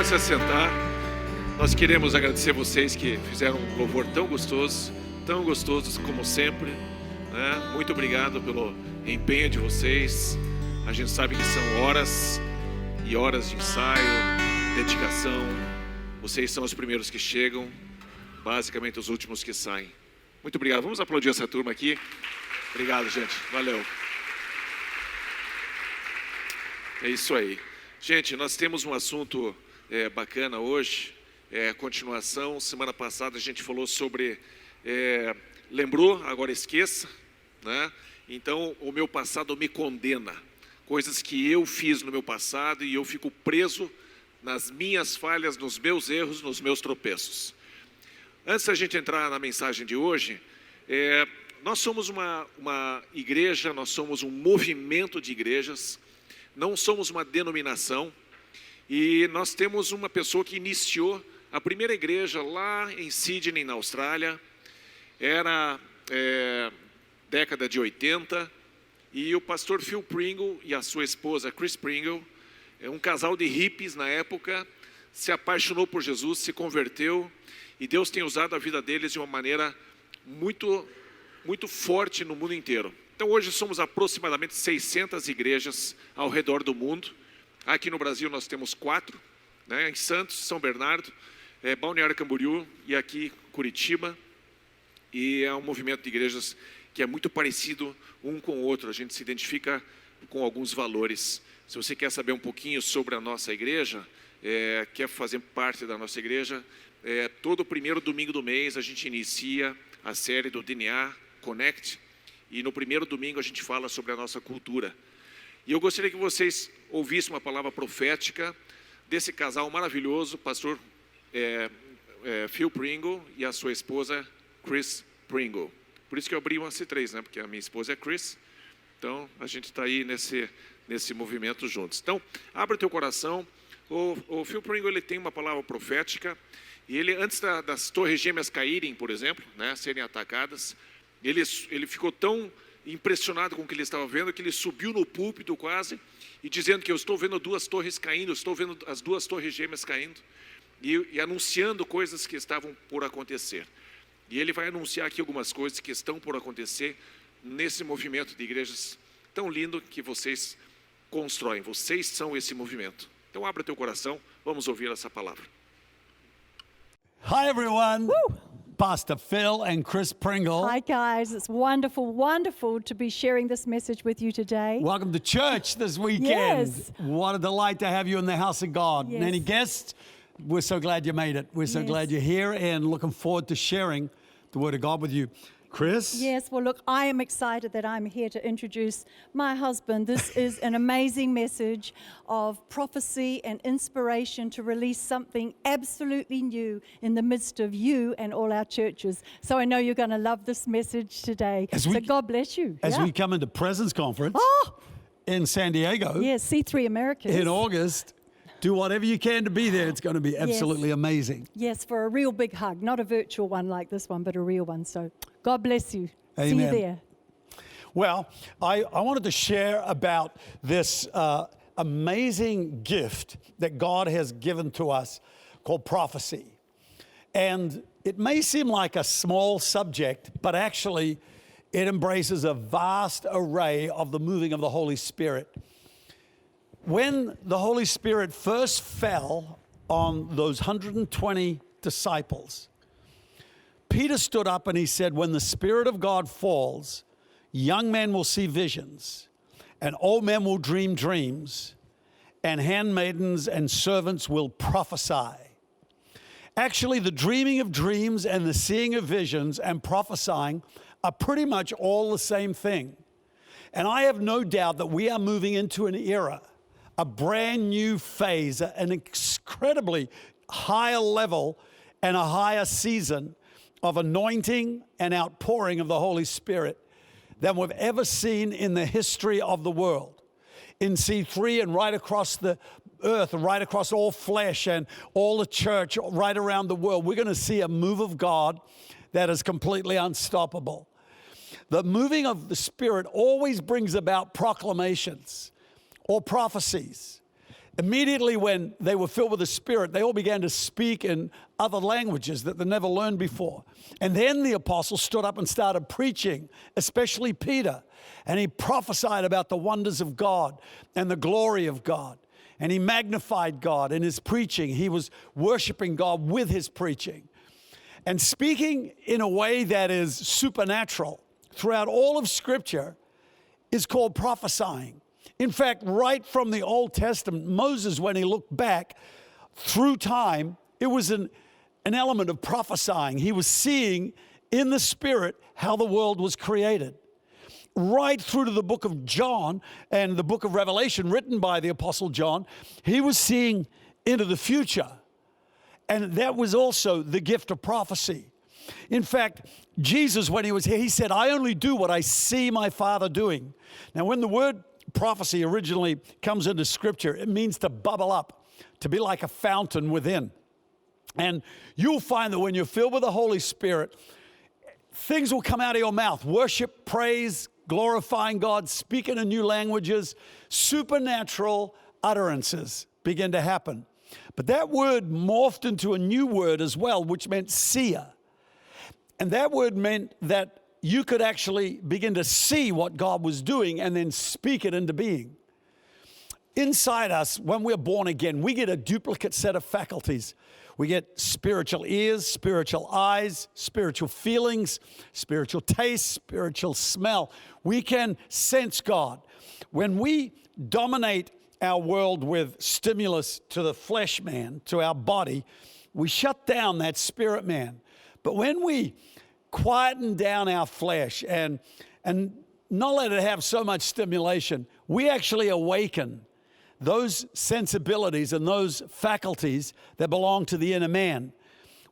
se assentar. Nós queremos agradecer vocês que fizeram um louvor tão gostoso como sempre, né? Muito obrigado pelo empenho de vocês. A gente sabe que são horas e horas de ensaio, dedicação. Vocês são os primeiros que chegam, basicamente os últimos que saem. Muito obrigado. Vamos aplaudir essa turma aqui. Obrigado, gente. Valeu. É isso aí. Gente, nós temos um assunto bacana hoje. Continuação. Semana passada a gente falou sobre lembrou, agora esqueça, né? Então o meu passado me condena, coisas que eu fiz no meu passado e eu fico preso nas minhas falhas, nos meus erros, nos meus tropeços. Antes da gente entrar na mensagem de hoje, nós somos uma igreja, nós somos um movimento de igrejas, não somos uma denominação, e nós temos uma pessoa que iniciou a primeira igreja lá em Sydney, na Austrália. Era década de 80, e o pastor Phil Pringle e a sua esposa Chris Pringle, um casal de hippies na época, se apaixonou por Jesus, se converteu, e Deus tem usado a vida deles de uma maneira muito, muito forte no mundo inteiro. Então hoje somos aproximadamente 600 igrejas ao redor do mundo. Aqui no Brasil nós temos 4, né? Em Santos, São Bernardo, Balneário Camboriú e aqui Curitiba. E é um movimento de igrejas que é muito parecido um com o outro. A gente se identifica com alguns valores. Se você quer saber um pouquinho sobre a nossa igreja, quer fazer parte da nossa igreja, todo primeiro domingo do mês a gente inicia a série do DNA Connect. E no primeiro domingo a gente fala sobre a nossa cultura. E eu gostaria que vocês ouvissem uma palavra profética desse casal maravilhoso, pastor Phil Pringle e a sua esposa Chris Pringle. Por isso que eu abri uma C3, né? Porque a minha esposa é Chris. Então a gente está aí nesse movimento juntos. Então, abre o teu coração. O Phil Pringle, ele tem uma palavra profética. E ele, antes das torres gêmeas caírem, por exemplo, né, serem atacadas, ele ficou tão impressionado com o que ele estava vendo, que ele subiu no púlpito quase, e dizendo que eu estou vendo 2 torres caindo, estou vendo as 2 torres gêmeas caindo, e anunciando coisas que estavam por acontecer. E ele vai anunciar aqui algumas coisas que estão por acontecer nesse movimento de igrejas tão lindo que vocês constroem. Vocês são esse movimento. Então abra teu coração, vamos ouvir essa palavra. Hi everyone. Woo! Pastor Phil and Chris Pringle. Hi guys, it's wonderful to be sharing this message with you today. Welcome to church this weekend. Yes. What a delight to have you in the house of God. Yes. And any guests, we're so glad you made it. We're so glad you're here and looking forward to sharing the Word of God with you. Chris? Yes, well look, I am excited that I'm here to introduce my husband. This is an amazing message of prophecy and inspiration to release something absolutely new in the midst of you and all our churches. So I know you're going to love this message today. So God bless you. As we come into Presence Conference in San Diego. Yes, C3 Americas. In August. Do whatever you can to be there. It's going to be absolutely amazing. Yes, for a real big hug. Not a virtual one like this one, but a real one. So God bless you. Amen. See you there. Well, I wanted to share about this amazing gift that God has given to us called prophecy. And it may seem like a small subject, but actually it embraces a vast array of the moving of the Holy Spirit. When the Holy Spirit first fell on those 120 disciples, Peter stood up and he said, when the Spirit of God falls, young men will see visions, and old men will dream dreams, and handmaidens and servants will prophesy. Actually, the dreaming of dreams and the seeing of visions and prophesying are pretty much all the same thing. And I have no doubt that we are moving into an era, a brand new phase, an incredibly higher level and a higher season of anointing and outpouring of the Holy Spirit than we've ever seen in the history of the world. In C3 and right across the earth, right across all flesh and all the church right around the world, we're going to see a move of God that is completely unstoppable. The moving of the Spirit always brings about proclamations or prophecies. Immediately when they were filled with the Spirit, they all began to speak in other languages that they never learned before. And then the apostles stood up and started preaching, especially Peter. And he prophesied about the wonders of God and the glory of God. And he magnified God in his preaching. He was worshiping God with his preaching. And speaking in a way that is supernatural throughout all of Scripture is called prophesying. In fact, right from the Old Testament, Moses, when he looked back through time, it was an element of prophesying. He was seeing in the Spirit how the world was created. Right through to the book of John and the book of Revelation written by the Apostle John, he was seeing into the future. And that was also the gift of prophecy. In fact, Jesus, when he was here, he said, I only do what I see my Father doing. Now, when the word prophecy originally comes into Scripture, it means to bubble up, to be like a fountain within. And you'll find that when you're filled with the Holy Spirit, things will come out of your mouth. Worship, praise, glorifying God, speaking in new languages, supernatural utterances begin to happen. But that word morphed into a new word as well, which meant seer. And that word meant that you could actually begin to see what God was doing and then speak it into being. Inside us, when we're born again, we get a duplicate set of faculties. We get spiritual ears, spiritual eyes, spiritual feelings, spiritual taste, spiritual smell. We can sense God. When we dominate our world with stimulus to the flesh man, to our body, we shut down that spirit man. But when we quieten down our flesh and not let it have so much stimulation, we actually awaken those sensibilities and those faculties that belong to the inner man.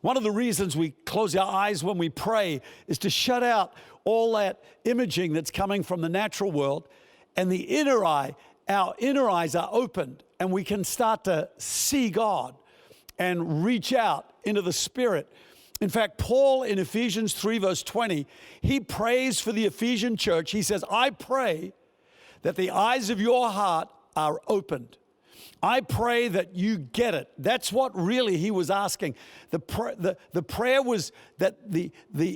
One of the reasons we close our eyes when we pray is to shut out all that imaging that's coming from the natural world, and the inner eye, our inner eyes are opened, and we can start to see God and reach out into the Spirit. In fact, Paul in Ephesians 3 verse 20, he prays for the Ephesian church. He says, I pray that the eyes of your heart are opened. I pray that you get it. That's what really he was asking. The prayer was that the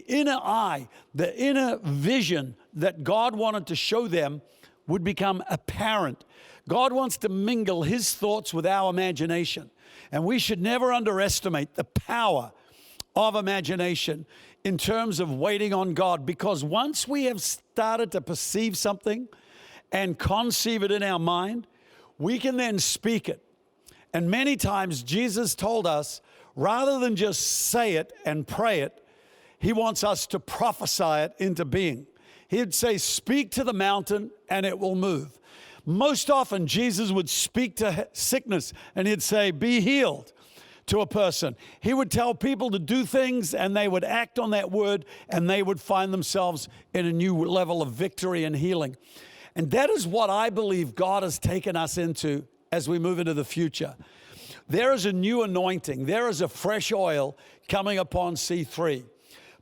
inner eye, the inner vision that God wanted to show them would become apparent. God wants to mingle his thoughts with our imagination. And we should never underestimate the power of imagination in terms of waiting on God, because once we have started to perceive something and conceive it in our mind, we can then speak it. And many times Jesus told us, rather than just say it and pray it, he wants us to prophesy it into being. He'd say, speak to the mountain and it will move. Most often Jesus would speak to sickness and he'd say, be healed to a person. He would tell people to do things and they would act on that word and they would find themselves in a new level of victory and healing. And that is what I believe God has taken us into as we move into the future. There is a new anointing. There is a fresh oil coming upon C3.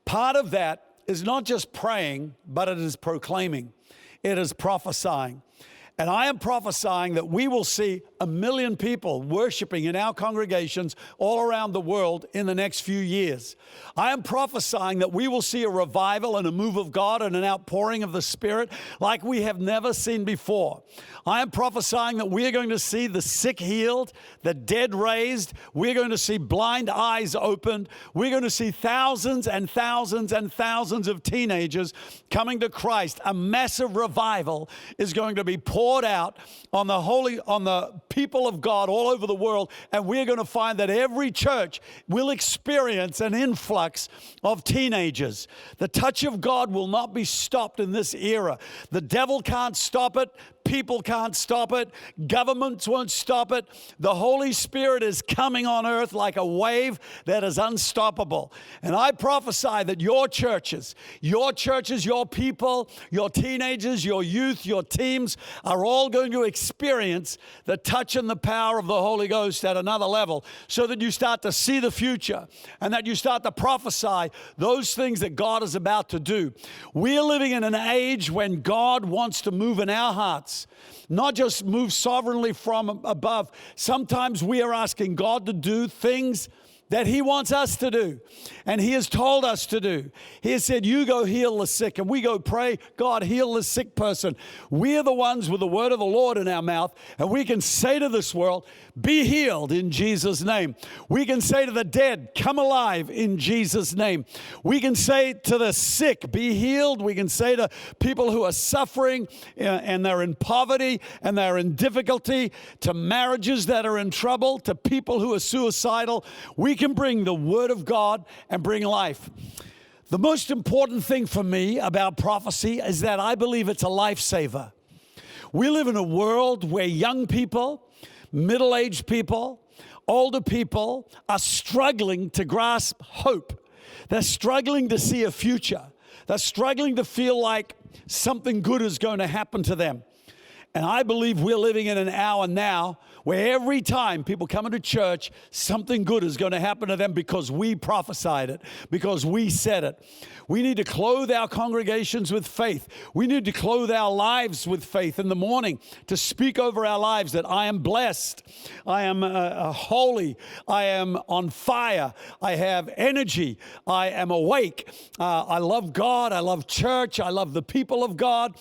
Part of that is not just praying, but it is proclaiming. It is prophesying. And I am prophesying that we will see 1 million people worshiping in our congregations all around the world in the next few years. I am prophesying that we will see a revival and a move of God and an outpouring of the Spirit like we have never seen before. I am prophesying that we are going to see the sick healed, the dead raised. We're going to see blind eyes opened. We're going to see thousands and thousands and thousands of teenagers coming to Christ. A massive revival is going to be poured out on the people of God all over the world, and we're going to find that every church will experience an influx of teenagers. The touch of God will not be stopped in this era. The devil can't stop it. People can't stop it. Governments won't stop it. The Holy Spirit is coming on earth like a wave that is unstoppable. And I prophesy that your churches, your people, your teenagers, your youth, your teams are are all going to experience the touch and the power of the Holy Ghost at another level, so that you start to see the future and that you start to prophesy those things that God is about to do. We are living in an age when God wants to move in our hearts, not just move sovereignly from above. Sometimes we are asking God to do things that He wants us to do, and He has told us to do. He has said, you go heal the sick, and we go pray, God, heal the sick person. We are the ones with the word of the Lord in our mouth, and we can say to this world, be healed in Jesus' name. We can say to the dead, come alive in Jesus' name. We can say to the sick, be healed. We can say to people who are suffering and they're in poverty and they're in difficulty, to marriages that are in trouble, to people who are suicidal, we can bring the word of God and bring life. The most important thing for me about prophecy is that I believe it's a lifesaver. We live in a world where young people, middle-aged people, older people are struggling to grasp hope. They're struggling to see a future. They're struggling to feel like something good is going to happen to them. And I believe we're living in an hour now where every time people come into church, something good is going to happen to them because we prophesied it, because we said it. We need to clothe our congregations with faith. We need to clothe our lives with faith in the morning, to speak over our lives that I am blessed, I am holy, I am on fire, I have energy, I am awake, I love God, I love church, I love the people of God,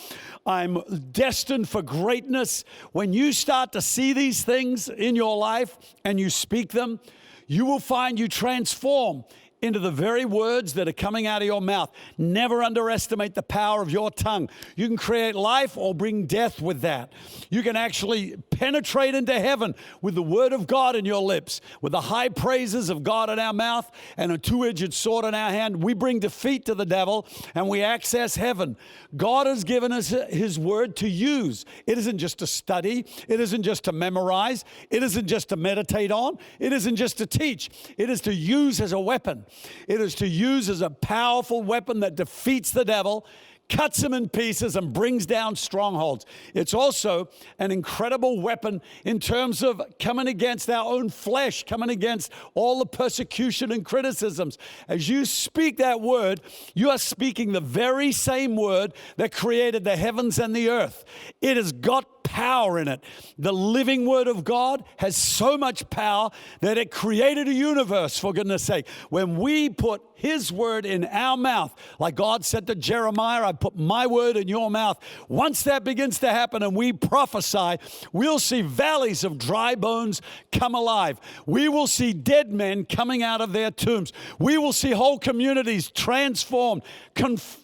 I'm destined for greatness. When you start to see these things in your life and you speak them, you will find you transform into the very words that are coming out of your mouth. Never underestimate the power of your tongue. You can create life or bring death with that. You can actually penetrate into heaven with the word of God in your lips, with the high praises of God in our mouth and a two-edged sword in our hand. We bring defeat to the devil and we access heaven. God has given us His word to use. It isn't just to study. It isn't just to memorize. It isn't just to meditate on. It isn't just to teach. It is to use as a weapon. It is to use as a powerful weapon that defeats the devil, cuts him in pieces, and brings down strongholds. It's also an incredible weapon in terms of coming against our own flesh, coming against all the persecution and criticisms. As you speak that word, you are speaking the very same word that created the heavens and the earth. It has got power in it. The living word of God has so much power that it created a universe, for goodness sake. When we put His word in our mouth, like God said to Jeremiah, I put my word in your mouth. Once that begins to happen and we prophesy, we'll see valleys of dry bones come alive. We will see dead men coming out of their tombs. We will see whole communities transformed,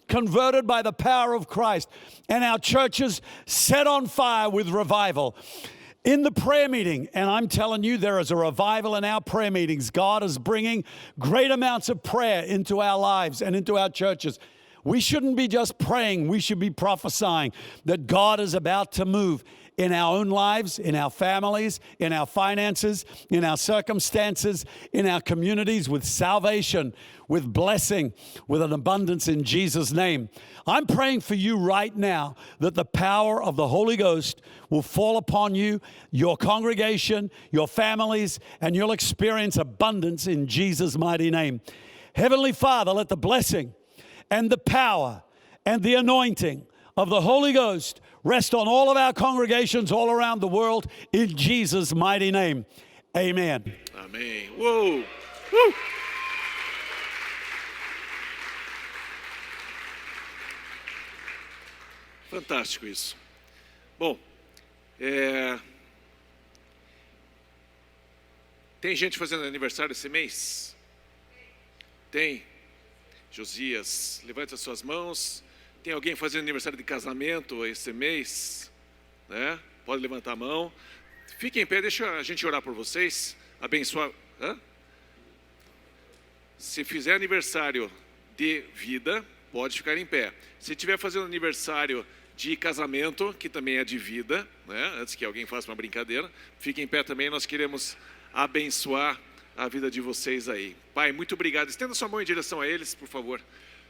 converted by the power of Christ, and our churches set on fire with revival. In the prayer meeting, and I'm telling you, there is a revival in our prayer meetings. God is bringing great amounts of prayer into our lives and into our churches. We shouldn't be just praying. We should be prophesying that God is about to move in our own lives, in our families, in our finances, in our circumstances, in our communities, with salvation, with blessing, with an abundance in Jesus' name. I'm praying for you right now that the power of the Holy Ghost will fall upon you, your congregation, your families, and you'll experience abundance in Jesus' mighty name. Heavenly Father, let the blessing and the power and the anointing of the Holy Ghost rest on all of our congregations all around the world in Jesus' mighty name. Amen. Amém. Uou! Uh! Fantástico isso. Bom, tem gente fazendo aniversário esse mês? Tem? Josias, levante as suas mãos. Tem alguém fazendo aniversário de casamento esse mês? Né? Pode levantar a mão. Fiquem em pé, deixa a gente orar por vocês. Abençoar. Se fizer aniversário de vida, pode ficar em pé. Se estiver fazendo aniversário de casamento, que também é de vida, né? Antes que alguém faça uma brincadeira, fiquem em pé também. Nós queremos abençoar a vida de vocês aí. Pai, muito obrigado. Estenda sua mão em direção a eles, por favor.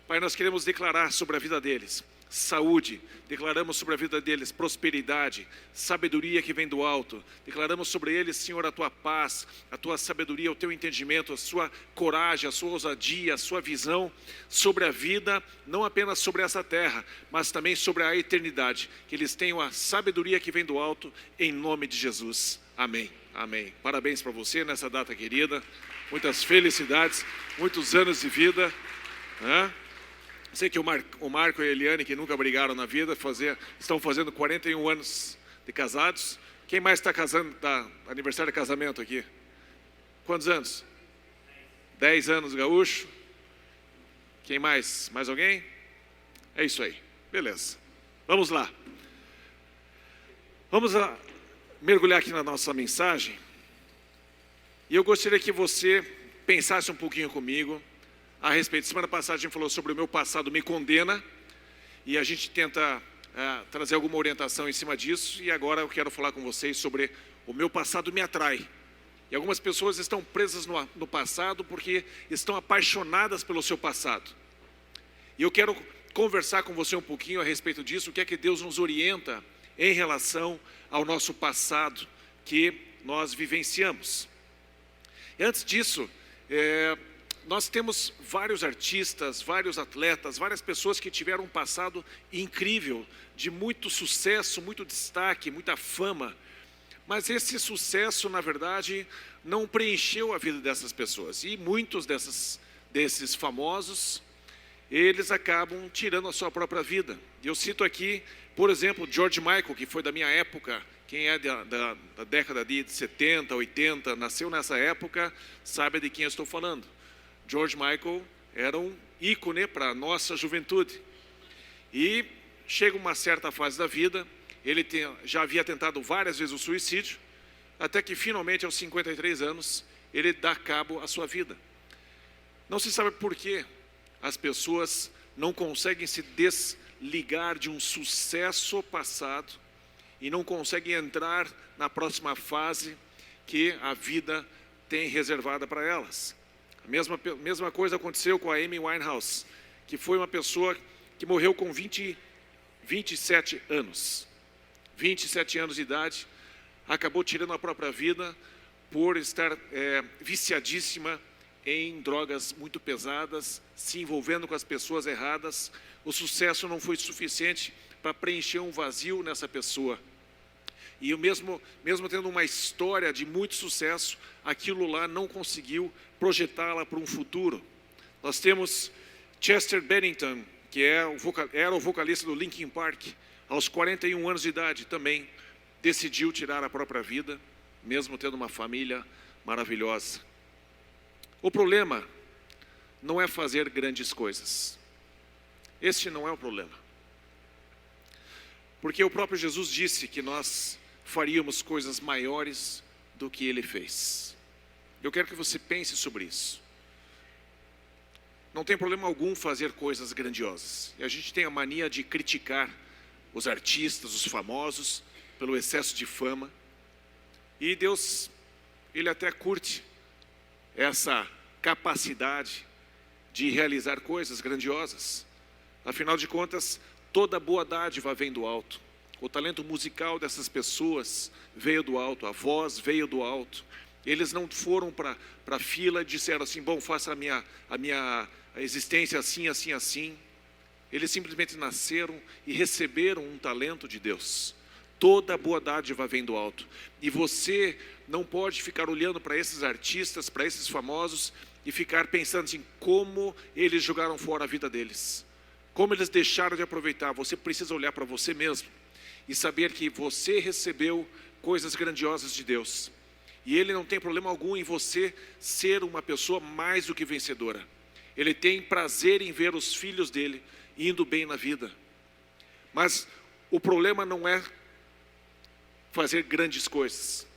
Pai, nós queremos declarar sobre a vida deles saúde. Declaramos sobre a vida deles prosperidade, sabedoria que vem do alto. Declaramos sobre eles, Senhor, a tua paz, a tua sabedoria, o teu entendimento, a sua coragem, a sua ousadia, a sua visão sobre a vida, não apenas sobre essa terra, mas também sobre a eternidade. Que eles tenham a sabedoria que vem do alto, em nome de Jesus. Amém. Amém. Parabéns para você nessa data querida. Muitas felicidades, muitos anos de vida, né? Sei que o Marco e a Eliane, que nunca brigaram na vida, estão fazendo 41 anos de casados. Quem mais está casando, tá aniversário de casamento aqui? Quantos anos? 10 anos, gaúcho. Quem mais? Mais alguém? É isso aí. Beleza. Vamos lá. Vamos mergulhar aqui na nossa mensagem. E eu gostaria que você pensasse um pouquinho comigo a respeito. Semana passada a gente falou sobre o meu passado me condena, e a gente tenta trazer alguma orientação em cima disso, e agora eu quero falar com vocês sobre o meu passado me atrai. E algumas pessoas estão presas no passado porque estão apaixonadas pelo seu passado. E eu quero conversar com você um pouquinho a respeito disso, o que é que Deus nos orienta em relação ao nosso passado que nós vivenciamos. E antes disso, nós temos vários artistas, vários atletas, várias pessoas que tiveram um passado incrível, de muito sucesso, muito destaque, muita fama. Mas esse sucesso, na verdade, não preencheu a vida dessas pessoas. E muitos desses famosos, eles acabam tirando a sua própria vida. Eu cito aqui, por exemplo, George Michael, que foi da minha época. Quem é da década de 70, 80, nasceu nessa época, sabe de quem eu estou falando. George Michael era um ícone para a nossa juventude. E chega uma certa fase da vida, ele já havia tentado várias vezes o suicídio, até que finalmente, aos 53 anos, ele dá cabo à sua vida. Não se sabe por que as pessoas não conseguem se desligar de um sucesso passado e não conseguem entrar na próxima fase que a vida tem reservada para elas. A mesma coisa aconteceu com a Amy Winehouse, que foi uma pessoa que morreu com 27 anos. 27 anos de idade, acabou tirando a própria vida por estar viciadíssima em drogas muito pesadas, se envolvendo com as pessoas erradas. O sucesso não foi suficiente para preencher um vazio nessa pessoa. E mesmo tendo uma história de muito sucesso, aquilo lá não conseguiu projetá-la para um futuro. Nós temos Chester Bennington, que era o vocalista do Linkin Park, aos 41 anos de idade também decidiu tirar a própria vida, mesmo tendo uma família maravilhosa. O problema não é fazer grandes coisas. Este não é o problema. Porque o próprio Jesus disse que nós faríamos coisas maiores do que Ele fez. Eu quero que você pense sobre isso. Não tem problema algum fazer coisas grandiosas. E a gente tem a mania de criticar os artistas, os famosos, pelo excesso de fama. E Deus, Ele até curte essa capacidade de realizar coisas grandiosas. Afinal de contas, toda boa dádiva vem do alto. O talento musical dessas pessoas veio do alto, a voz veio do alto. Eles não foram para a fila e disseram assim, bom, faça a minha existência assim, assim, assim. Eles simplesmente nasceram e receberam um talento de Deus. Toda boa dádiva vem do alto. E você não pode ficar olhando para esses artistas, para esses famosos, e ficar pensando assim, como eles jogaram fora a vida deles. Como eles deixaram de aproveitar. Você precisa olhar para você mesmo e saber que você recebeu coisas grandiosas de Deus. E Ele não tem problema algum em você ser uma pessoa mais do que vencedora. Ele tem prazer em ver os filhos dele indo bem na vida. Mas o problema não é fazer grandes coisas.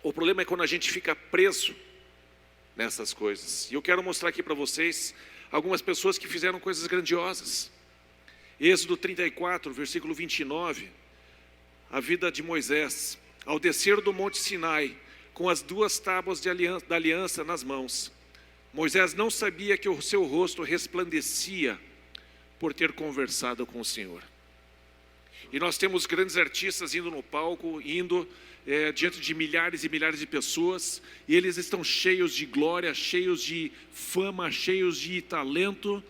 O problema é quando a gente fica preso nessas coisas. E eu quero mostrar aqui para vocês algumas pessoas que fizeram coisas grandiosas. Êxodo 34, versículo 29. A vida de Moisés. Ao descer do monte Sinai, com as 2 tábuas da aliança nas mãos, Moisés não sabia que o seu rosto resplandecia por ter conversado com o Senhor. E nós temos grandes artistas indo no palco, diante de milhares e milhares de pessoas, e eles estão cheios de glória, cheios de fama, cheios de talento,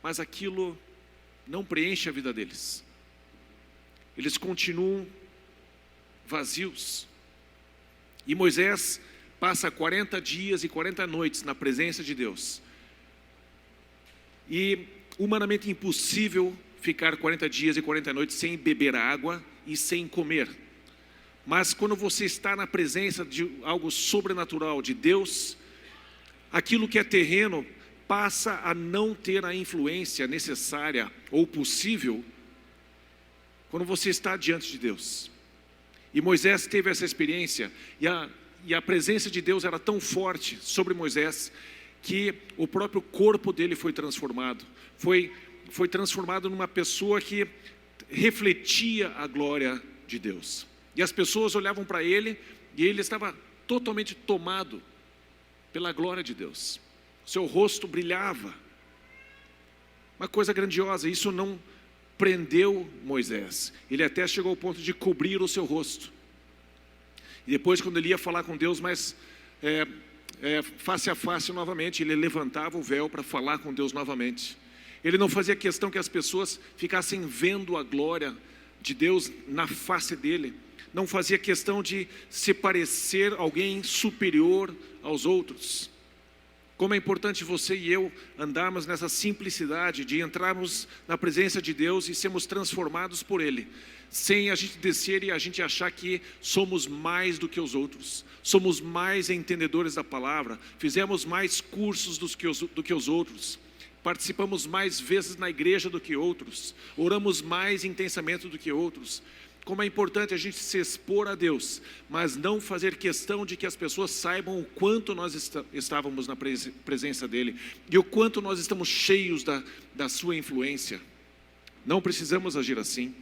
mas aquilo não preenche a vida deles. Eles continuam vazios. E Moisés passa 40 dias e 40 noites na presença de Deus. E humanamente impossível ficar 40 dias e 40 noites sem beber água e sem comer. Mas quando você está na presença de algo sobrenatural de Deus, aquilo que é terreno passa a não ter a influência necessária ou possível quando você está diante de Deus. E Moisés teve essa experiência, e a presença de Deus era tão forte sobre Moisés, que o próprio corpo dele foi transformado. Foi transformado numa pessoa que refletia a glória de Deus. E as pessoas olhavam para ele, e ele estava totalmente tomado pela glória de Deus. Seu rosto brilhava. Uma coisa grandiosa. Isso não prendeu Moisés. Ele até chegou ao ponto de cobrir o seu rosto. E depois, quando ele ia falar com Deus, mas face a face novamente, ele levantava o véu para falar com Deus novamente. Ele não fazia questão que as pessoas ficassem vendo a glória de Deus na face dele. Não fazia questão de se parecer alguém superior aos outros. Como é importante você e eu andarmos nessa simplicidade de entrarmos na presença de Deus e sermos transformados por Ele, sem a gente descer e a gente achar que somos mais do que os outros, somos mais entendedores da palavra, fizemos mais cursos do que os outros, participamos mais vezes na igreja do que outros, oramos mais intensamente do que outros. Como é importante a gente se expor a Deus, mas não fazer questão de que as pessoas saibam o quanto nós estávamos na presença dEle e o quanto nós estamos cheios da sua influência. Não precisamos agir assim.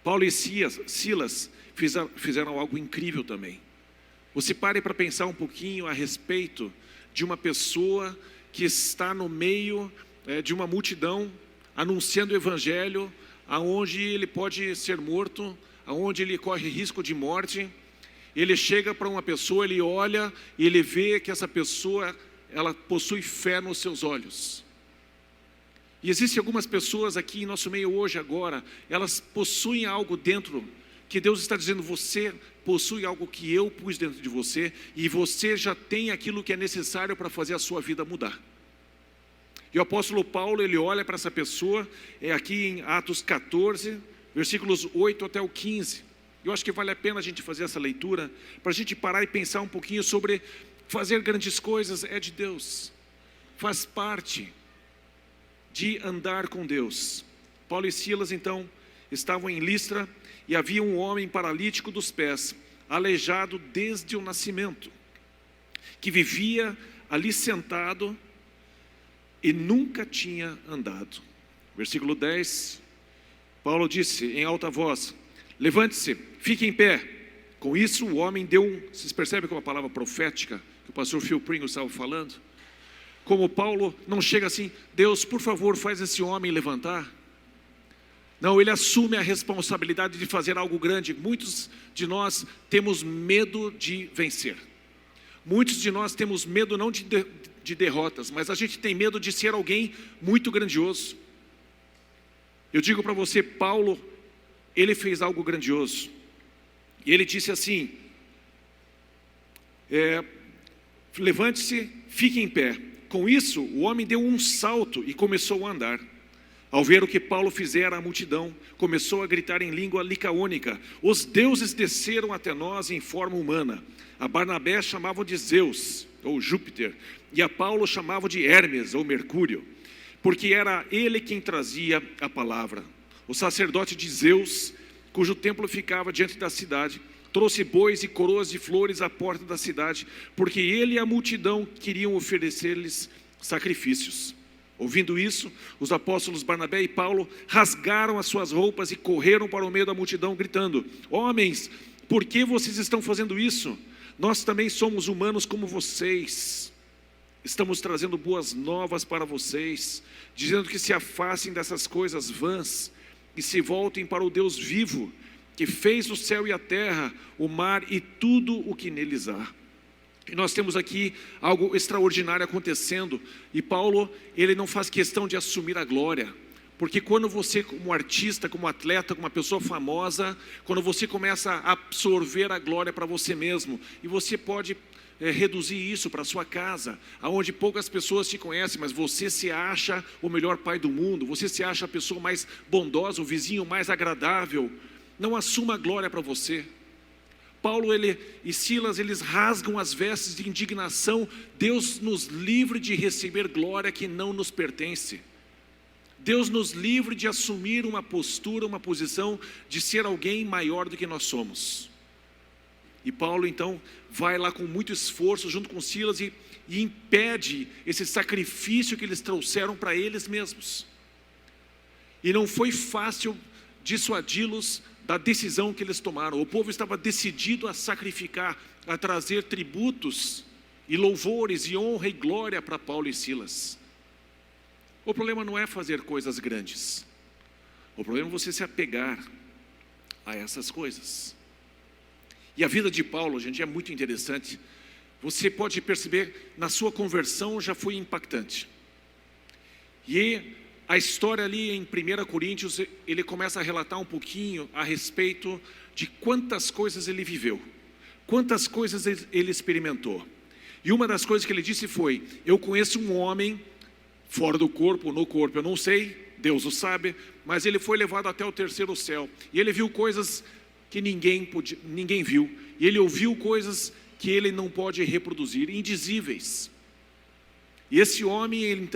Paulo e Silas fizeram algo incrível também. Você pare para pensar um pouquinho a respeito de uma pessoa que está no meio de uma multidão, anunciando o evangelho, aonde ele pode ser morto, aonde ele corre risco de morte. Ele chega para uma pessoa, ele olha e ele vê que essa pessoa, ela possui fé nos seus olhos. E existem algumas pessoas aqui em nosso meio hoje, agora, elas possuem algo dentro, que Deus está dizendo, você possui algo que eu pus dentro de você, e você já tem aquilo que é necessário para fazer a sua vida mudar. E o apóstolo Paulo, ele olha para essa pessoa, aqui em Atos 14, versículos 8 até o 15. Eu acho que vale a pena a gente fazer essa leitura, para a gente parar e pensar um pouquinho sobre fazer grandes coisas é de Deus. Faz parte de andar com Deus. Paulo e Silas, então, estavam em Listra, e havia um homem paralítico dos pés, aleijado desde o nascimento, que vivia ali sentado, e nunca tinha andado. Versículo 10, Paulo disse em alta voz, levante-se, fique em pé. Com isso o homem deu vocês percebem como a palavra profética, que o pastor Phil Pringle estava falando? Como Paulo não chega assim, Deus, por favor, faz esse homem levantar. Não, ele assume a responsabilidade de fazer algo grande. Muitos de nós temos medo de vencer. Muitos de nós temos medo não de derrotas, mas a gente tem medo de ser alguém muito grandioso. Eu digo para você, Paulo, ele fez algo grandioso. E ele disse assim, levante-se, fique em pé. Com isso, o homem deu um salto e começou a andar. Ao ver o que Paulo fizera, a multidão começou a gritar em língua licaônica, os deuses desceram até nós em forma humana. A Barnabé chamavam de Zeus, ou Júpiter, e a Paulo chamavam de Hermes, ou Mercúrio, porque era ele quem trazia a palavra. O sacerdote de Zeus, cujo templo ficava diante da cidade, trouxe bois e coroas de flores à porta da cidade, porque ele e a multidão queriam oferecer-lhes sacrifícios. Ouvindo isso, os apóstolos Barnabé e Paulo rasgaram as suas roupas e correram para o meio da multidão, gritando, homens, por que vocês estão fazendo isso? Nós também somos humanos como vocês. estamos trazendo boas novas para vocês, dizendo que se afastem dessas coisas vãs e se voltem para o Deus vivo, que fez o céu e a terra, o mar e tudo o que neles há. E nós temos aqui algo extraordinário acontecendo, e Paulo, ele não faz questão de assumir a glória, porque quando você, como artista, como atleta, como uma pessoa famosa, quando você começa a absorver a glória para você mesmo, e você pode reduzir isso para a sua casa, onde poucas pessoas te conhecem, mas você se acha o melhor pai do mundo, você se acha a pessoa mais bondosa, o vizinho mais agradável. Não assuma a glória para você. Paulo e Silas, eles rasgam as vestes de indignação. Deus nos livre de receber glória que não nos pertence. Deus nos livre de assumir uma postura, uma posição de ser alguém maior do que nós somos. E Paulo então vai lá com muito esforço junto com Silas e impede esse sacrifício que eles trouxeram para eles mesmos. E não foi fácil dissuadi-los da decisão que eles tomaram. O povo estava decidido a sacrificar, a trazer tributos e louvores e honra e glória para Paulo e Silas. O problema não é fazer coisas grandes. O problema é você se apegar a essas coisas. E a vida de Paulo, gente, é muito interessante. Você pode perceber, na sua conversão já foi impactante. E a história ali em 1 Coríntios, ele começa a relatar um pouquinho a respeito de quantas coisas ele viveu, quantas coisas ele experimentou. E uma das coisas que ele disse foi: eu conheço um homem fora do corpo, no corpo eu não sei, Deus o sabe, mas ele foi levado até o terceiro céu, e ele viu coisas que ninguém viu, e ele ouviu coisas que ele não pode reproduzir, indizíveis. E esse homem, ele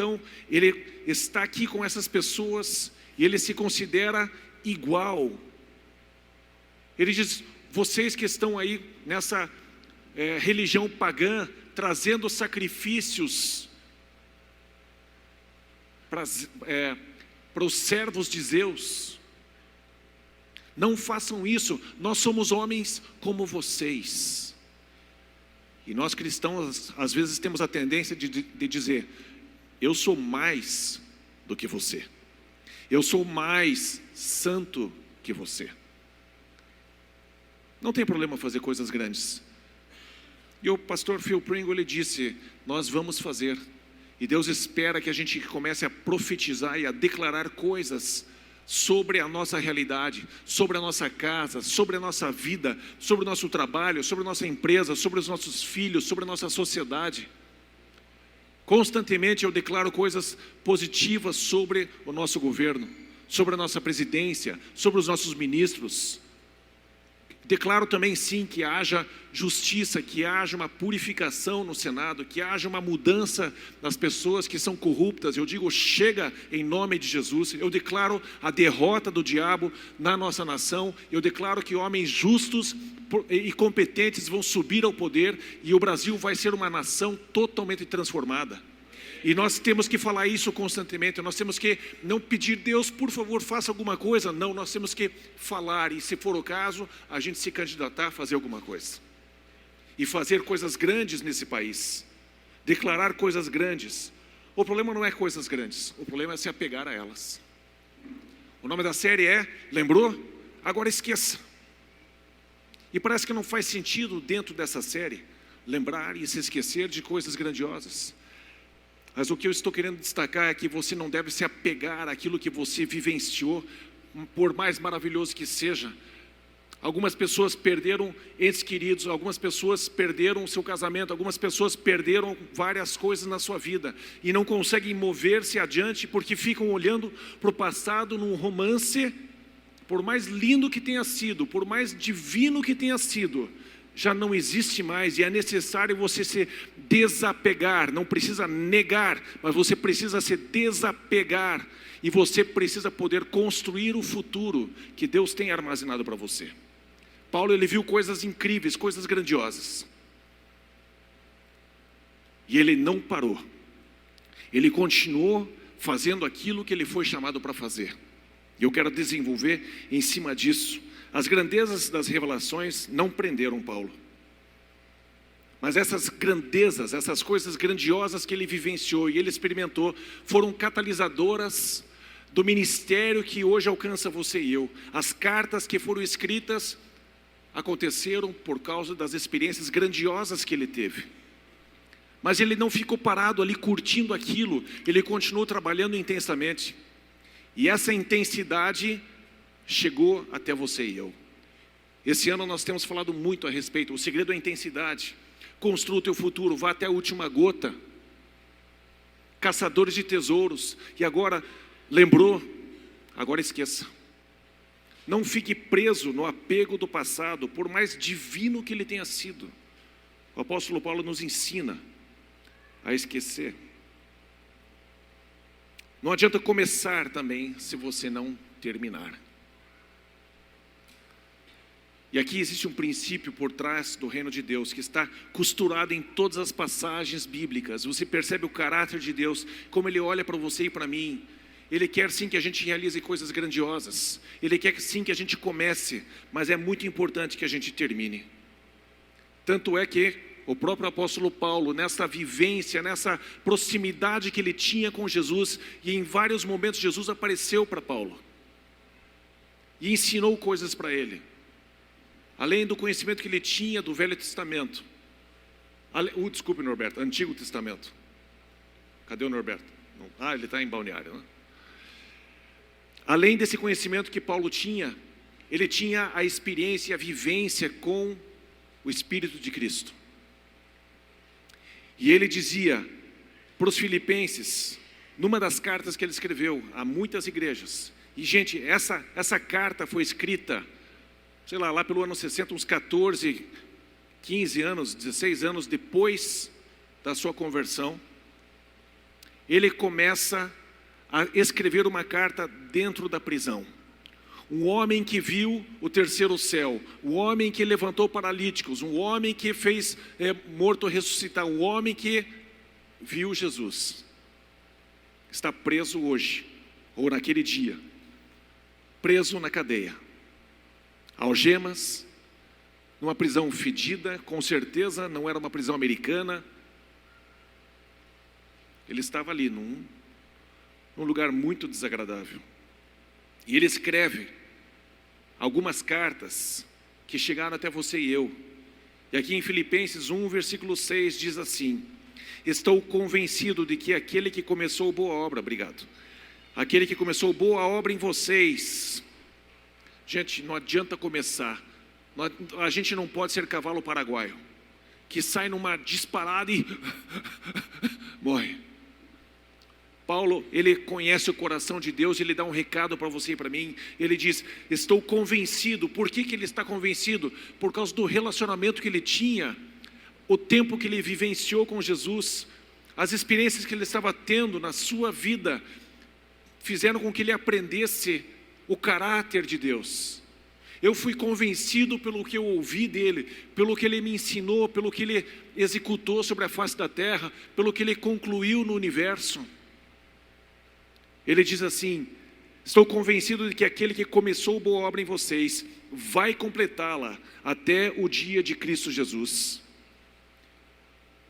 está aqui com essas pessoas, e ele se considera igual. Ele diz: vocês que estão aí nessa religião pagã, trazendo sacrifícios para os servos de Zeus, não façam isso, nós somos homens como vocês. E nós cristãos, às vezes, temos a tendência de dizer: eu sou mais do que você, eu sou mais santo que você. Não tem problema fazer coisas grandes. E o pastor Phil Pringle, ele disse: nós vamos fazer. E Deus espera que a gente comece a profetizar e a declarar coisas sobre a nossa realidade, sobre a nossa casa, sobre a nossa vida, sobre o nosso trabalho, sobre a nossa empresa, sobre os nossos filhos, sobre a nossa sociedade. Constantemente eu declaro coisas positivas sobre o nosso governo, sobre a nossa presidência, sobre os nossos ministros. Declaro também sim que haja justiça, que haja uma purificação no Senado, que haja uma mudança nas pessoas que são corruptas. Eu digo: chega em nome de Jesus. Eu declaro a derrota do diabo na nossa nação. Eu declaro que homens justos e competentes vão subir ao poder, e o Brasil vai ser uma nação totalmente transformada. E nós temos que falar isso constantemente. Nós temos que não pedir: Deus, por favor, faça alguma coisa. Não, nós temos que falar, e se for o caso, a gente se candidatar a fazer alguma coisa. E fazer coisas grandes nesse país. Declarar coisas grandes. O problema não é coisas grandes, o problema é se apegar a elas. O nome da série lembrou? Agora esqueça. E parece que não faz sentido dentro dessa série lembrar e se esquecer de coisas grandiosas. Mas o que eu estou querendo destacar é que você não deve se apegar àquilo que você vivenciou, por mais maravilhoso que seja. Algumas pessoas perderam entes queridos, algumas pessoas perderam o seu casamento, algumas pessoas perderam várias coisas na sua vida e não conseguem mover-se adiante porque ficam olhando para o passado num romance. Por mais lindo que tenha sido, por mais divino que tenha sido, já não existe mais, e é necessário você se desapegar. Não precisa negar, mas você precisa se desapegar, e você precisa poder construir o futuro que Deus tem armazenado para você. Paulo, ele viu coisas incríveis, coisas grandiosas, e ele não parou. Ele continuou fazendo aquilo que ele foi chamado para fazer. E eu quero desenvolver em cima disso. As grandezas das revelações não prenderam Paulo. Mas essas grandezas, essas coisas grandiosas que ele vivenciou e ele experimentou, foram catalisadoras do ministério que hoje alcança você e eu. As cartas que foram escritas aconteceram por causa das experiências grandiosas que ele teve. Mas ele não ficou parado ali curtindo aquilo, ele continuou trabalhando intensamente. E essa intensidade chegou até você e eu. Esse ano nós temos falado muito a respeito, o segredo é a intensidade. Construa o teu futuro, vá até a última gota. Caçadores de tesouros. E agora, lembrou? Agora esqueça. Não fique preso no apego do passado, por mais divino que ele tenha sido. O apóstolo Paulo nos ensina a esquecer. Não adianta começar também se você não terminar. E aqui existe um princípio por trás do reino de Deus, que está costurado em todas as passagens bíblicas. Você percebe o caráter de Deus, como Ele olha para você e para mim. Ele quer sim que a gente realize coisas grandiosas. Ele quer sim que a gente comece, mas é muito importante que a gente termine. Tanto é que o próprio apóstolo Paulo, nessa vivência, nessa proximidade que ele tinha com Jesus, e em vários momentos Jesus apareceu para Paulo e ensinou coisas para ele. Além do conhecimento que ele tinha do Velho Testamento. Desculpe, Norberto, Antigo Testamento. Cadê o Norberto? Não. Ele está em Balneário, né? Além desse conhecimento que Paulo tinha, ele tinha a experiência e a vivência com o Espírito de Cristo. E ele dizia para os filipenses, numa das cartas que ele escreveu a muitas igrejas, e gente, essa carta foi escrita, sei lá pelo ano 60, uns 14, 15 anos, 16 anos depois da sua conversão, ele começa a escrever uma carta dentro da prisão. Um homem que viu o terceiro céu, um homem que levantou paralíticos, um homem que fez morto ressuscitar, um homem que viu Jesus, está preso hoje, ou naquele dia, preso na cadeia. Algemas, numa prisão fedida, com certeza não era uma prisão americana. Ele estava ali num lugar muito desagradável. E ele escreve algumas cartas que chegaram até você e eu. E aqui em Filipenses 1, versículo 6 diz assim: estou convencido de que aquele que começou boa obra, aquele que começou boa obra em vocês. Gente, não adianta começar. A gente não pode ser cavalo paraguaio, que sai numa disparada e morre. Paulo, ele conhece o coração de Deus, ele dá um recado para você e para mim. Ele diz, estou convencido. Por que ele está convencido? Por causa do relacionamento que ele tinha, o tempo que ele vivenciou com Jesus, as experiências que ele estava tendo na sua vida, fizeram com que ele aprendesse o caráter de Deus. Eu fui convencido pelo que eu ouvi dele, pelo que ele me ensinou, pelo que ele executou sobre a face da terra, pelo que ele concluiu no universo. Ele diz assim, estou convencido de que aquele que começou boa obra em vocês, vai completá-la até o dia de Cristo Jesus.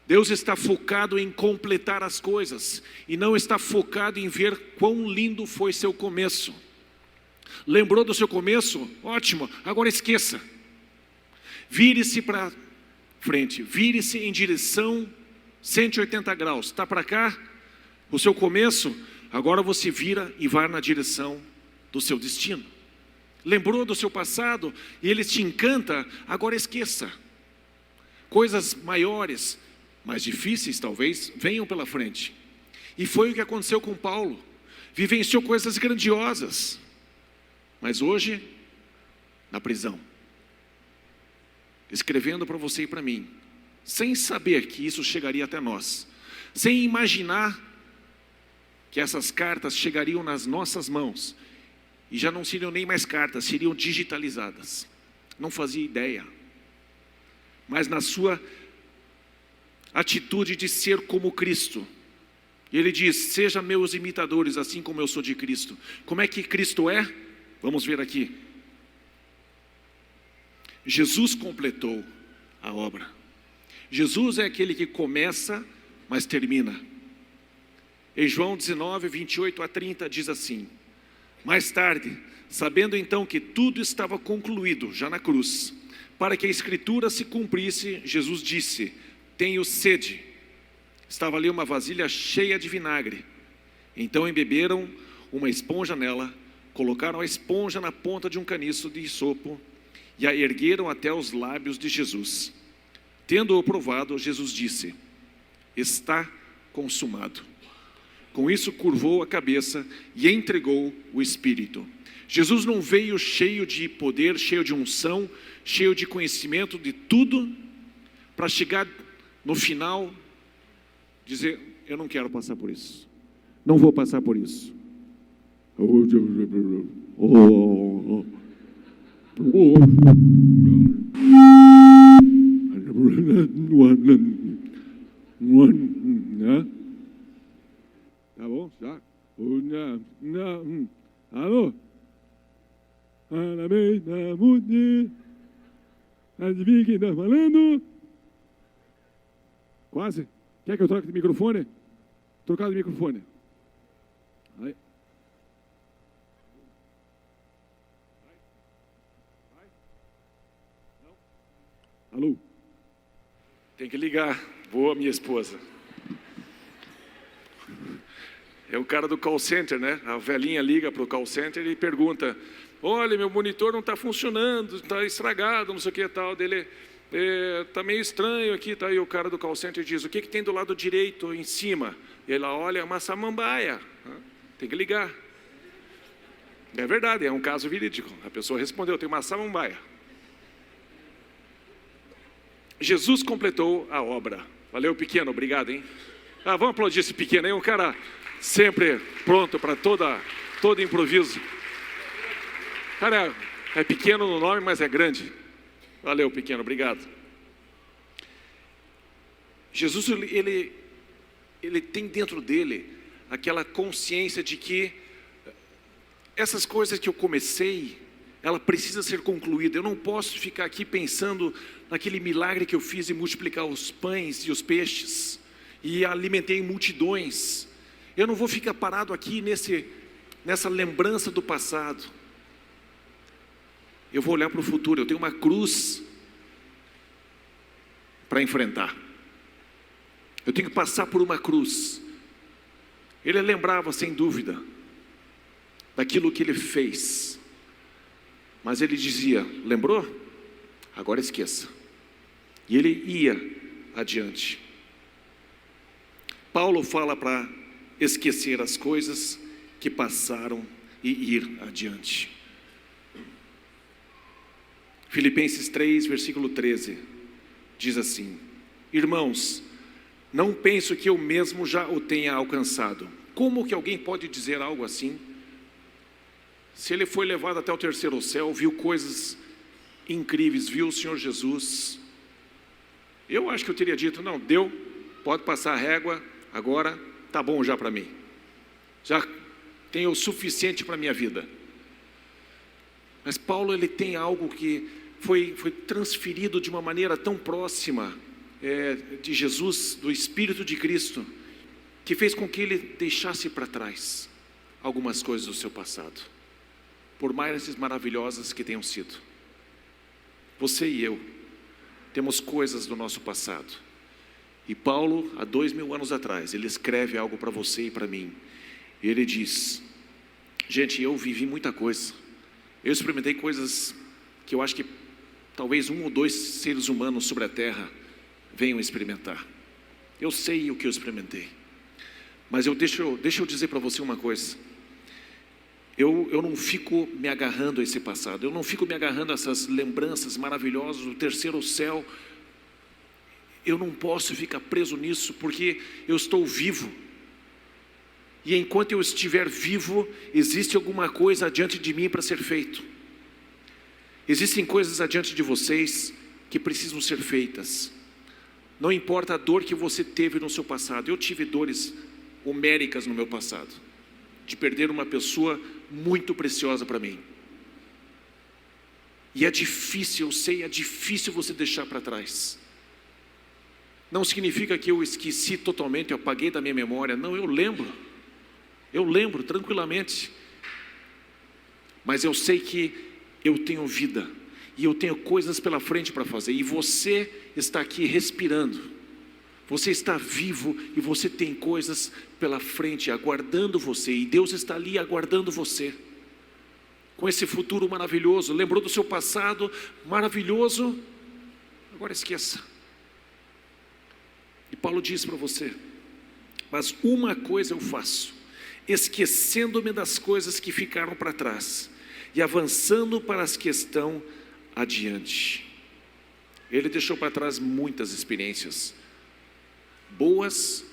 Deus está focado em completar as coisas, e não está focado em ver quão lindo foi seu começo. Lembrou do seu começo? Ótimo, agora esqueça. Vire-se para frente, vire-se em direção 180 graus. Está para cá? O seu começo? Agora você vira e vai na direção do seu destino. Lembrou do seu passado e ele te encanta? Agora esqueça. Coisas maiores, mais difíceis talvez, venham pela frente. E foi o que aconteceu com Paulo. Vivenciou coisas grandiosas. Mas hoje, na prisão, escrevendo para você e para mim, sem saber que isso chegaria até nós, sem imaginar que essas cartas chegariam nas nossas mãos, e já não seriam nem mais cartas, seriam digitalizadas. Não fazia ideia. Mas na sua atitude de ser como Cristo, ele diz, sejam meus imitadores, assim como eu sou de Cristo. Como é que Cristo é? Vamos ver aqui. Jesus completou a obra. Jesus é aquele que começa, mas termina. Em João 19, 28 a 30 diz assim: mais tarde, sabendo então que tudo estava concluído, já na cruz, para que a Escritura se cumprisse, Jesus disse: tenho sede. Estava ali uma vasilha cheia de vinagre. Então embeberam uma esponja nela, colocaram a esponja na ponta de um caniço de isopo e a ergueram até os lábios de Jesus. Tendo-o provado, Jesus disse: está consumado. Com isso curvou a cabeça e entregou o Espírito. Jesus não veio cheio de poder, cheio de unção, cheio de conhecimento de tudo, para chegar no final, dizer: eu não quero passar por isso, não vou passar por isso. Tá bom? Já? Alô? Adivinha quem está falando? Quase. Quer que eu troque de microfone? Trocar de microfone. Aí. Alô? Tem que ligar. Boa, minha esposa. É o cara do call center, né? A velhinha liga para o call center e pergunta: olha, meu monitor não está funcionando, está estragado, não sei o que e tal. Dele, está meio estranho aqui, tá? E o cara do call center diz: o que tem do lado direito, em cima? E ela olha: uma samambaia. Tem que ligar. É verdade, é um caso verídico. A pessoa respondeu: tem uma samambaia. Jesus completou a obra. Valeu, pequeno, obrigado, hein? Vamos aplaudir esse pequeno aí, um cara sempre pronto para todo improviso. Cara, é pequeno no nome, mas é grande. Valeu, pequeno, obrigado. Jesus, ele tem dentro dele aquela consciência de que essas coisas que eu comecei, ela precisa ser concluída. Eu não posso ficar aqui pensando naquele milagre que eu fiz em multiplicar os pães e os peixes e alimentei multidões. Eu não vou ficar parado aqui nessa lembrança do passado. Eu vou olhar para o futuro. Eu tenho uma cruz para enfrentar. Eu tenho que passar por uma cruz. Ele lembrava, sem dúvida, daquilo que ele fez. Mas ele dizia: lembrou? Agora esqueça. E ele ia adiante. Paulo fala para esquecer as coisas que passaram e ir adiante. Filipenses 3, versículo 13, diz assim: irmãos, não penso que eu mesmo já o tenha alcançado. Como que alguém pode dizer algo assim? Se ele foi levado até o terceiro céu, viu coisas incríveis, viu o Senhor Jesus, eu acho que eu teria dito: não, deu, pode passar a régua, agora tá bom já para mim, já tenho o suficiente para a minha vida. Mas Paulo, ele tem algo que foi transferido de uma maneira tão próxima de Jesus, do Espírito de Cristo, que fez com que ele deixasse para trás algumas coisas do seu passado, por mais maravilhosas que tenham sido. Você e eu temos coisas do nosso passado, e Paulo, há 2000 anos atrás, ele escreve algo para você e para mim, e ele diz: gente, eu vivi muita coisa, eu experimentei coisas que eu acho que talvez 1 ou 2 seres humanos sobre a terra venham experimentar. Eu sei o que eu experimentei, mas deixa eu dizer para você uma coisa. Eu não fico me agarrando a esse passado, eu não fico me agarrando a essas lembranças maravilhosas do terceiro céu. Eu não posso ficar preso nisso, porque eu estou vivo. E enquanto eu estiver vivo, existe alguma coisa adiante de mim para ser feito. Existem coisas adiante de vocês que precisam ser feitas. Não importa a dor que você teve no seu passado. Eu tive dores homéricas no meu passado, de perder uma pessoa muito preciosa para mim. E é difícil, eu sei, é difícil você deixar para trás. Não significa que eu esqueci totalmente, eu apaguei da minha memória. Não, eu lembro tranquilamente. Mas eu sei que eu tenho vida, e eu tenho coisas pela frente para fazer, e você está aqui respirando, você está vivo, e você tem coisas pela frente, aguardando você, e Deus está ali aguardando você, com esse futuro maravilhoso. Lembrou do seu passado maravilhoso? Agora esqueça. E Paulo diz para você: mas uma coisa eu faço, esquecendo-me das coisas que ficaram para trás, e avançando para as que estão adiante. Ele deixou para trás muitas experiências, boas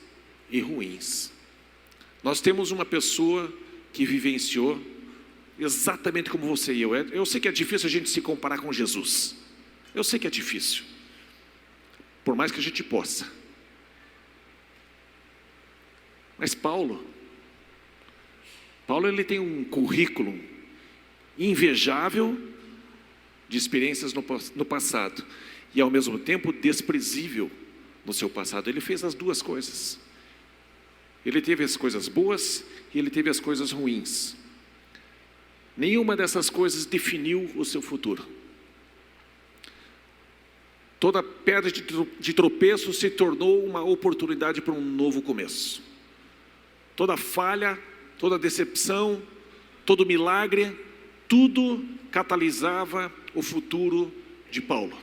e ruins. Nós temos uma pessoa que vivenciou exatamente como você e eu. Eu sei que é difícil a gente se comparar com Jesus. Eu sei que é difícil, por mais que a gente possa. Mas Paulo ele tem um currículo invejável de experiências no passado, e ao mesmo tempo desprezível no seu passado. Ele fez as duas coisas. Ele teve as coisas boas e ele teve as coisas ruins. Nenhuma dessas coisas definiu o seu futuro. Toda pedra de tropeço se tornou uma oportunidade para um novo começo. Toda falha, toda decepção, todo milagre, tudo catalisava o futuro de Paulo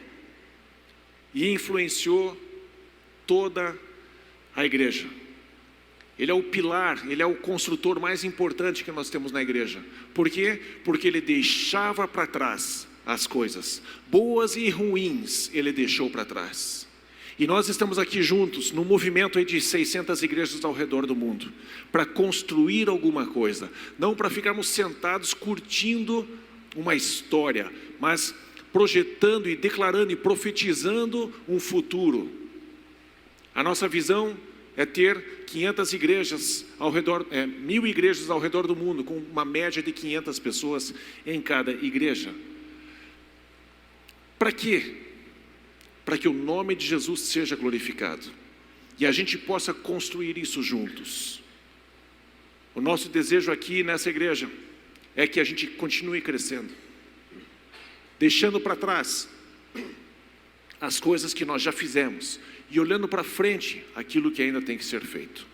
e influenciou toda a igreja. Ele é o pilar, ele é o construtor mais importante que nós temos na igreja. Por quê? Porque ele deixava para trás as coisas boas e ruins, ele deixou para trás. E nós estamos aqui juntos, no movimento aí de 600 igrejas ao redor do mundo, para construir alguma coisa, não para ficarmos sentados curtindo uma história, mas projetando e declarando e profetizando um futuro. A nossa visão é ter 500 igrejas ao redor, 1000 igrejas ao redor do mundo, com uma média de 500 pessoas em cada igreja. Para quê? Para que o nome de Jesus seja glorificado e a gente possa construir isso juntos. O nosso desejo aqui nessa igreja é que a gente continue crescendo, deixando para trás as coisas que nós já fizemos e olhando para frente aquilo que ainda tem que ser feito.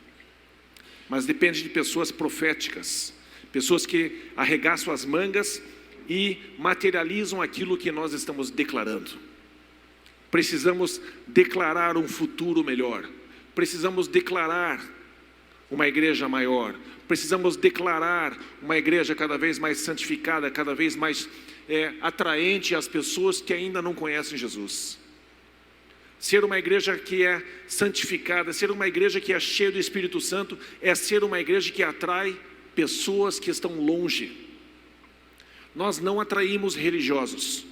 Mas depende de pessoas proféticas, pessoas que arregaçam as mangas e materializam aquilo que nós estamos declarando. Precisamos declarar um futuro melhor, precisamos declarar uma igreja maior, precisamos declarar uma igreja cada vez mais santificada, cada vez mais atraente às pessoas que ainda não conhecem Jesus. Ser uma igreja que é santificada, ser uma igreja que é cheia do Espírito Santo, é ser uma igreja que atrai pessoas que estão longe. Nós não atraímos religiosos,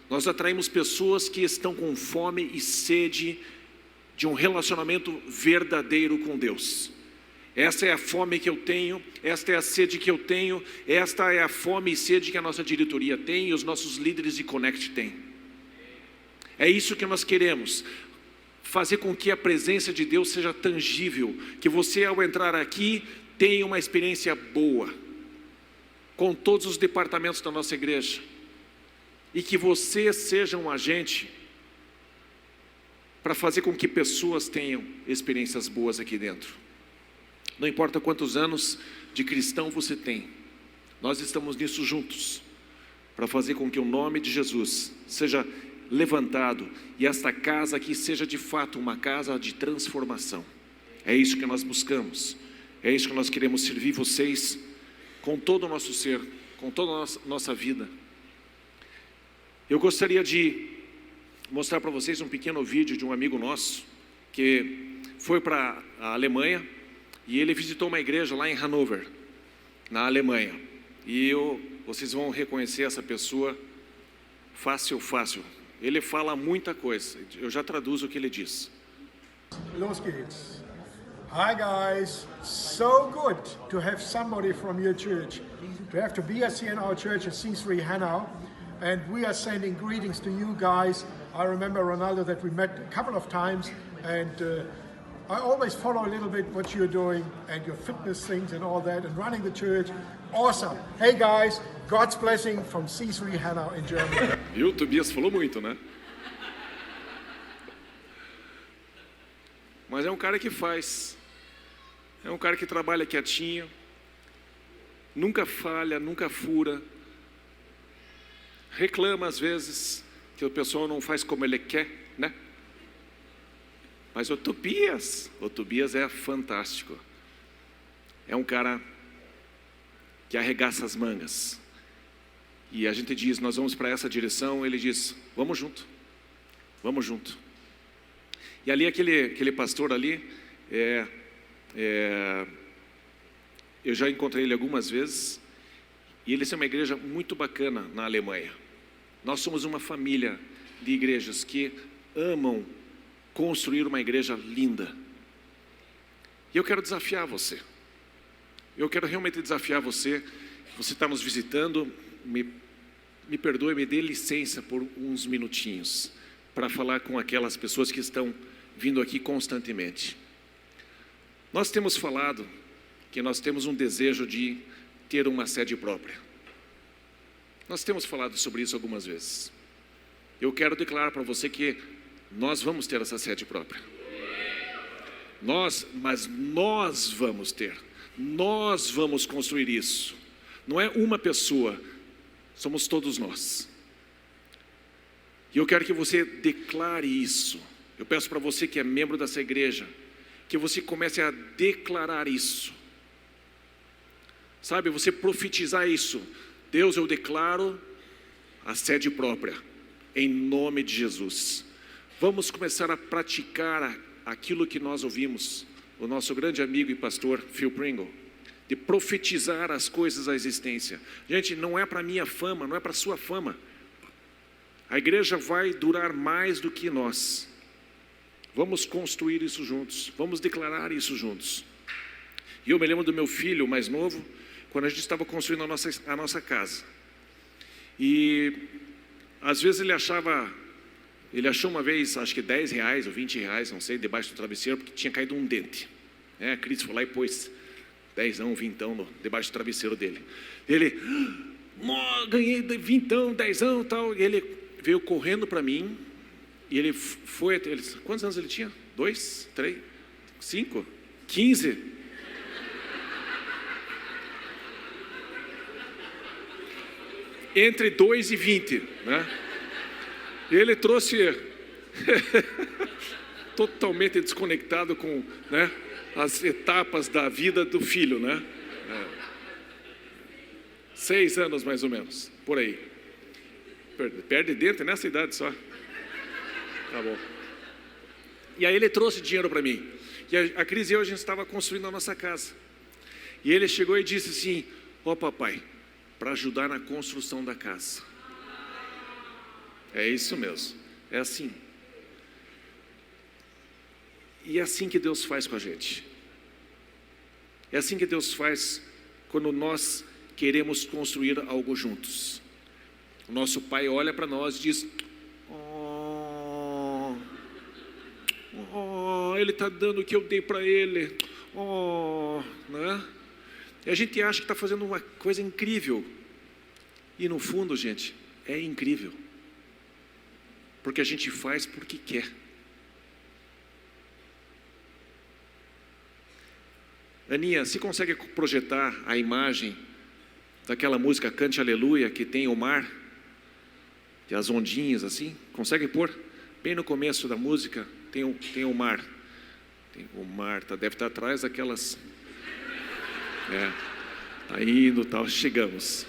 nós atraímos pessoas que estão com fome e sede de um relacionamento verdadeiro com Deus. Essa é a fome que eu tenho, esta é a sede que eu tenho, esta é a fome e sede que a nossa diretoria tem e os nossos líderes de Connect têm. É isso que nós queremos, fazer com que a presença de Deus seja tangível, que você ao entrar aqui tenha uma experiência boa, com todos os departamentos da nossa igreja, e que você seja um agente para fazer com que pessoas tenham experiências boas aqui dentro. Não importa quantos anos de cristão você tem, nós estamos nisso juntos, para fazer com que o nome de Jesus seja levantado e esta casa aqui seja de fato uma casa de transformação. É isso que nós buscamos, é isso que nós queremos servir vocês com todo o nosso ser, com toda a nossa vida. Eu gostaria de mostrar para vocês um pequeno vídeo de um amigo nosso que foi para a Alemanha e ele visitou uma igreja lá em Hannover, na Alemanha. E vocês vão reconhecer essa pessoa fácil. Ele fala muita coisa, eu já traduzo o que ele diz. Los geht's. Hi guys, so good to have somebody from your church. To have Tobias here in our church at C3 Hanau. And we are sending greetings to you guys. I remember, Ronaldo, that we met a couple of times And I always follow a little bit what you're doing and your fitness things and all that and running the church. Awesome. Hey guys, God's blessing from C3 Hanau in Germany. Viu? Tobias falou muito, né? Mas é um cara que faz. É um cara que trabalha quietinho. Nunca falha, nunca fura. Reclama às vezes que o pessoal não faz como ele quer, né? Mas o Tobias é fantástico. É um cara que arregaça as mangas. E a gente diz, nós vamos para essa direção, ele diz, vamos junto. Vamos junto. E ali aquele pastor ali, eu já encontrei ele algumas vezes, e eles têm uma igreja muito bacana na Alemanha. Nós somos uma família de igrejas que amam construir uma igreja linda. E eu quero desafiar você. Eu quero realmente desafiar você. Você está nos visitando, me perdoe, me dê licença por uns minutinhos para falar com aquelas pessoas que estão vindo aqui constantemente. Nós temos falado que nós temos um desejo de ter uma sede própria. Nós temos falado sobre isso algumas vezes. Eu quero declarar para você que nós vamos ter essa sede própria. Mas nós vamos ter. Nós vamos construir isso. Não é uma pessoa, somos todos nós. E eu quero que você declare isso. Eu peço para você que é membro dessa igreja, que você comece a declarar isso. Sabe, você profetizar isso. Deus, eu declaro a sede própria, em nome de Jesus. Vamos começar a praticar aquilo que nós ouvimos, o nosso grande amigo e pastor Phil Pringle, de profetizar as coisas à existência. Gente, não é para minha fama, não é para sua fama. A igreja vai durar mais do que nós. Vamos construir isso juntos, vamos declarar isso juntos. E eu me lembro do meu filho mais novo, quando a gente estava construindo a nossa casa. E às vezes ele achou uma vez, acho que R$10 ou R$20, não sei, debaixo do travesseiro, porque tinha caído um dente. A Cris foi lá e pôs 10, 20 debaixo do travesseiro dele. Ele, ganhei 20, 10 e tal. E ele veio correndo para mim, e ele foi, quantos anos ele tinha? 2, 3, 5, 15? Entre 2 e 20, né? Ele trouxe totalmente desconectado com, né, as etapas da vida do filho, né? 6 anos mais ou menos, por aí. Perde dente nessa idade só. Tá bom. E aí ele trouxe dinheiro para mim. E a Cris e eu, a gente estava construindo a nossa casa. E ele chegou e disse assim, papai, para ajudar na construção da casa. É isso mesmo, é assim. E é assim que Deus faz com a gente. É assim que Deus faz quando nós queremos construir algo juntos. O nosso Pai olha para nós e diz, Ele está dando o que eu dei para Ele. Né? E a gente acha que está fazendo uma coisa incrível. E no fundo, gente, é incrível. Porque a gente faz porque quer. Aninha, você consegue projetar a imagem daquela música Cante Aleluia, que tem o mar, e as ondinhas assim? Consegue pôr? Bem no começo da música tem o mar. Tem o mar, deve estar atrás daquelas... Está indo, tal, chegamos.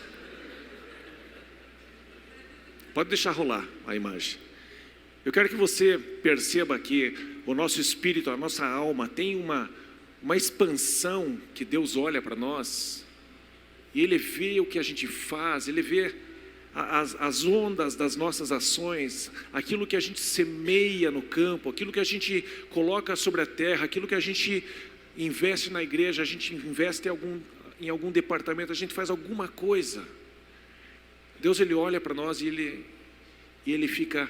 Pode deixar rolar a imagem. Eu quero que você perceba que o nosso espírito, a nossa alma tem uma expansão que Deus olha para nós e Ele vê o que a gente faz, Ele vê as ondas das nossas ações, aquilo que a gente semeia no campo, aquilo que a gente coloca sobre a terra, aquilo que a gente investe na igreja, a gente investe em algum departamento, a gente faz alguma coisa. Deus, Ele olha para nós e ele fica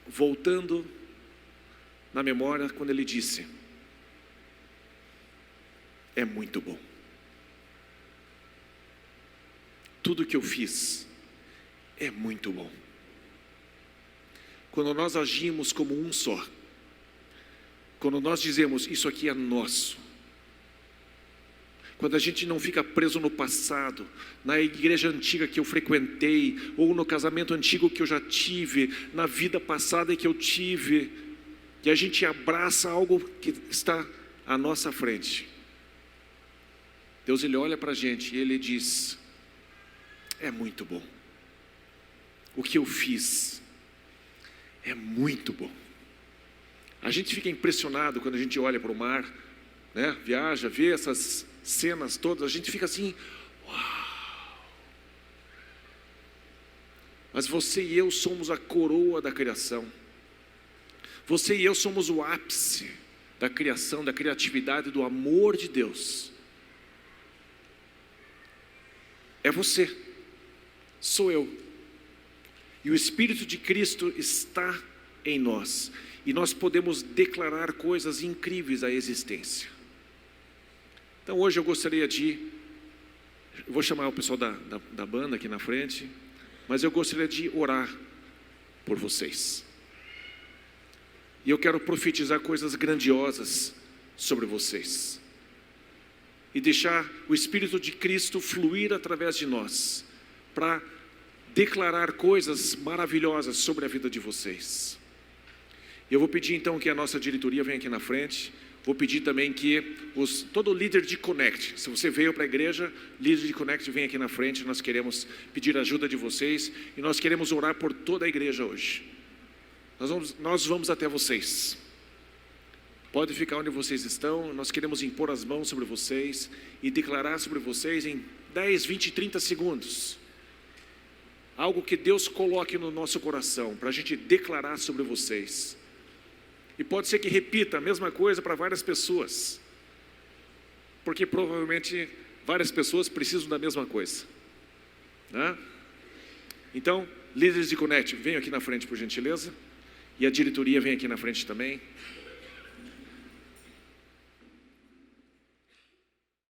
voltando na memória quando ele disse: é muito bom. Tudo que eu fiz é muito bom. Quando nós agimos como um só, quando nós dizemos, isso aqui é nosso, quando a gente não fica preso no passado, na igreja antiga que eu frequentei, ou no casamento antigo que eu já tive, na vida passada que eu tive, e a gente abraça algo que está à nossa frente. Deus, ele olha para a gente e ele diz: é muito bom. O que eu fiz é muito bom. A gente fica impressionado quando a gente olha para o mar, né? Viaja, vê essas cenas todas, a gente fica assim, uau! Mas você e eu somos a coroa da criação. Você e eu somos o ápice da criação, da criatividade, do amor de Deus. É você, sou eu. E o Espírito de Cristo está em nós. E nós podemos declarar coisas incríveis à existência. Então hoje eu gostaria eu vou chamar o pessoal da banda aqui na frente, mas eu gostaria de orar por vocês. E eu quero profetizar coisas grandiosas sobre vocês. E deixar o Espírito de Cristo fluir através de nós, para declarar coisas maravilhosas sobre a vida de vocês. Eu vou pedir então que a nossa diretoria venha aqui na frente. Vou pedir também que todo líder de Connect, se você veio para a igreja, líder de Connect, vem aqui na frente. Nós queremos pedir a ajuda de vocês e nós queremos orar por toda a igreja hoje. Nós vamos até vocês. Pode ficar onde vocês estão. Nós queremos impor as mãos sobre vocês e declarar sobre vocês em 10, 20, 30 segundos. Algo que Deus coloque no nosso coração, para a gente declarar sobre vocês. E pode ser que repita a mesma coisa para várias pessoas, porque provavelmente várias pessoas precisam da mesma coisa, né? Então, líderes de Connect, venham aqui na frente por gentileza, e a diretoria vem aqui na frente também.